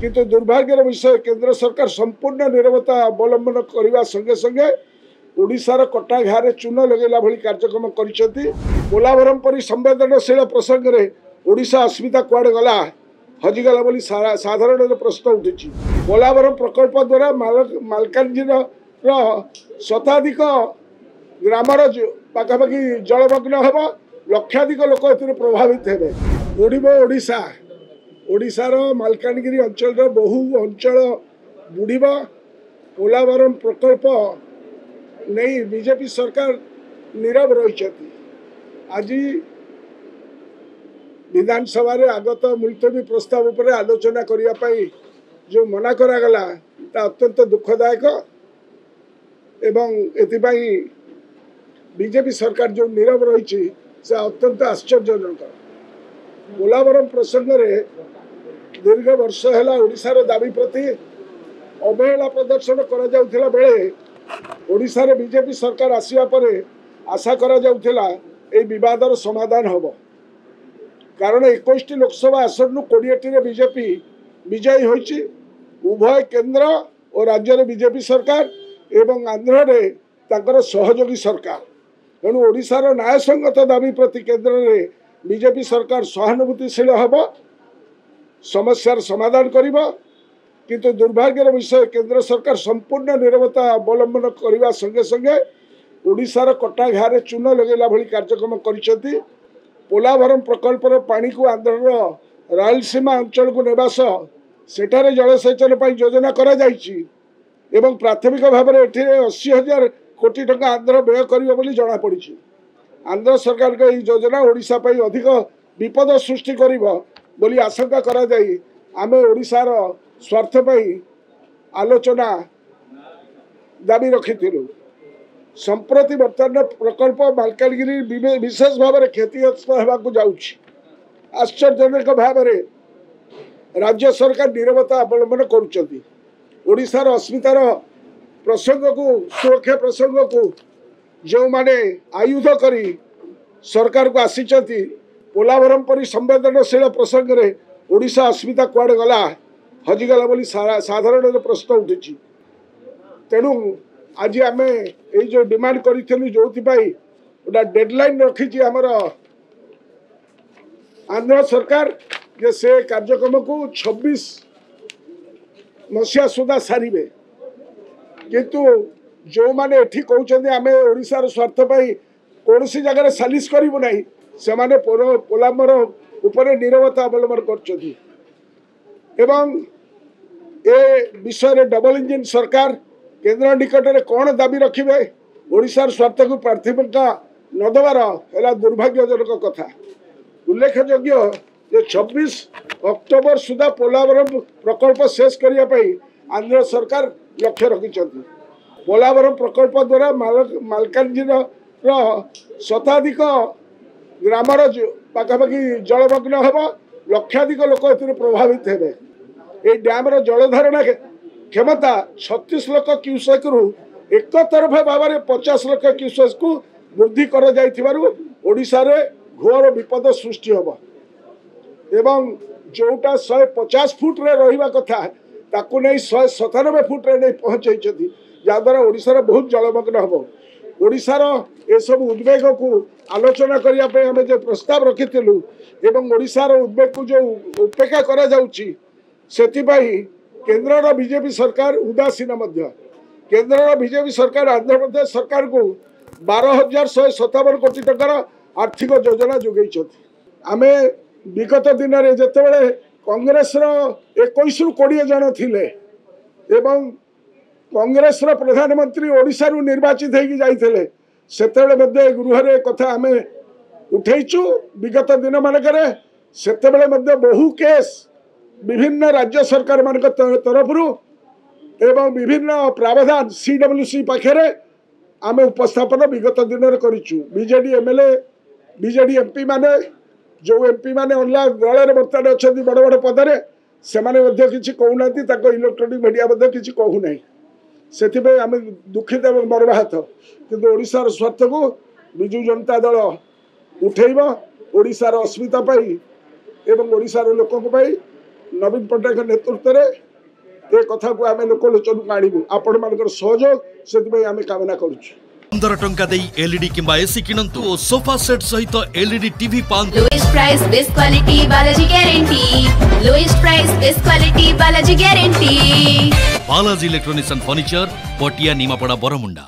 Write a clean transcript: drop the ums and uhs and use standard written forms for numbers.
किंतु दुर्भाग्यर विषय केंद्र सरकार संपूर्ण नीरवता अवलंबन करने संगे संगे ओडिशार कटा घारे चून लगेला भली कार्यक्रम करिसेंती। पोलावरम परि संवेदनशील प्रसंग रे ओडिशा अस्मिता कुआडे गला हजिगला बोली साधारण प्रश्न उठी। पोलावरम प्रकल्प द्वारा मालकानगिरी शताधिक ग्रामर पाखापाखि जलमग्न हेब, लक्षाधिक लोक ए प्रभावित हेबे। बुड़ब ओडिशा, ओडिशार मालकानगिरी अंचल बहु अंचल बुड़ब। पोलावरम प्रकल्प नहीं बीजेपी सरकार नीरव रही। आज विधानसभा रे आगत मुलतवी प्रस्ताव पर आलोचना करने जो मना करागला ता अत्यंत दुखदायक एवं एथिपाई बीजेपी सरकार जो नीरव रही से अत्यंत आश्चर्यजनक। पोलावरम प्रसंग रे दीर्घ वर्ष है ओडिशार दाबी प्रति अवहेला प्रदर्शन करा जाउथिला बेले ओडिशा रे बीजेपी सरकार आसिया परे आशा करा जाउथिला ए विवादर समाधान होबो। कारण 21 लोकसभा आसन 20 रे बीजेपी विजयी होइछि। उभय केंद्र और राज्य रे बीजेपी सरकार एवं आंध्र रे ताकर सहयोगी सरकार। तेणु ओडिशार न्यायसंगत दाबी प्रति केंद्र रे बीजेपी सरकार सहानुभूतिशील होबो, समस्यार समाधान करिबो। किंतु दुर्भाग्यर विषय केंद्र सरकार संपूर्ण नीरवता अवलंबन करने संगे संगे ओडिशार कटा घारे चून लगेला भली कार्यक्रम करिसेंती। पोलावरम प्रकल्प पानी को आंध्र रायलसीमा अंचल को नेबा सेठारे जलसेचन पर योजना करा जाइछि एवं प्राथमिक भाव में 80,000 कोटी टंका आंध्र व्यय करिबो बोली जणा पड़िछि। आंध्र सरकार के योजना ओडिशा पई अधिक विपद सृष्टि करिबो बोली आशंका करा जाई आमे ओडिशार स्वार्थ पाई आलोचना दाबी रखी। संप्रति बर्तमान प्रकल्प मालकानगिरी विशेष भाव में क्षतिग्रस्त होगाकू जाउछि। आश्चर्यजनक भाव में राज्य सरकार नीरवता अवलंबन करुचंती। ओडिशार अस्मितार प्रसंग को सुरक्षा प्रसंग को जो माने आयुध करी सरकार को आसीचंती, पोलावरम परि संवेदनशील प्रसंग रे ओडिशा अस्मिता कुआडे गला हजिगला बोली साधारण प्रश्न उठी। तेणु आज आम ये जो डिमांड करूँ जो गोटा डेडलाइन रखी आमर आंध्र सरकार जे से कार्यक्रम को 26 मसीहा सुधा सारे। किंतु जो माने एठी कहउछन्ते आमे ओडिशार स्वार्थ पाई कौन सी जगह सालिश करिबो नाही, से माने पोलामर उपरे नीरवता अवलंबन करछथि। एवं ए विषय रे डबल इंजिन सरकार केंद्र निकट में कौन दाबी रखिबे, ओडिशार स्वार्थ को प्राथमिकता न देवार है दुर्भाग्यजनक कथा। उल्लेखयोग्य जे 26 अक्टोबर सुधा पोलावरम प्रकल्प शेष करने आंध्र सरकार लक्ष्य रखिंट। पोलावरम प्रकल्प द्वारा मालकानगिरी शताधिक ग्रामर पाखापाखि जलमग्न हेब, लक्षाधिक लोक ए प्रभावित हेबे। ए डैम जलधारणा क्षमता 36 लाख क्यूसेक रु एक तरफा भाव में 50 लाख क्यूसेक को वृद्धि कर ओडिशा रे घोर विपद सृष्टि होब। एवं जोटा 150 फुट रे रहिबा कथा ताकू नहीं 197 फुट रे नहीं पहुंचाई, जहाद्वारा ओडिशार बहुत जलमग्न होब। ओडिशार ए सब उद्वेग को आलोचना करने आम जो प्रस्ताव रखिलु एवं ओडिशार उद्वेग को जो उपेक्षा करा जाउछि सेतिबाई केंद्र बीजेपी सरकार उदासीन। केंद्र बीजेपी सरकार आंध्र प्रदेश सरकार को 12,157 कोटी टंकार आर्थिक योजना जोगई। आमे विगत दिन में जितेबाला कांग्रेस 21 रु 20 जन थिले एवं कांग्रेस प्रधानमंत्री ओडिशा रु निर्वाचित होगी जाइथिले, सेतेबेले गृह रे कथा आमे उठेइचु। विगत दिन मानकरे सेतेबेले बहु केस विभिन्न राज्य सरकार मान तरफ एवं विभिन्न प्रावधान CWC पाखे आम उपस्थापन विगत दिन में करूँ। बीजेडी एमएलए बीजेडी एमपी माने जो एमपी माने अल्लाह दल बर्तमान अच्छा बड़ बड़ पदरे से किसी कहूना, इलेक्ट्रोनिक मीडिया किसी कहूना। से आम दुखित और मर्माहत। किंतु ओडिशार स्वार्थ को विजु जनता दल उठेब, ओडिशार अस्मिता पाई एवं ओडिशार लोकों पाई नवीन पट्टनायक नेतृत्व में ये कथा को आम लोकलोचन को आणबू आपण मान सहयोग से आम कामना करुछु 15 टंका दे एलईडी किंबा एसी किनंतु और सोफा सेट सहित एलईडी टीवी पांतु lowest price best quality Balaji guarantee lowest price best quality Balaji guarantee Balaji electronics and furniture Patia Nimapada Bermuda.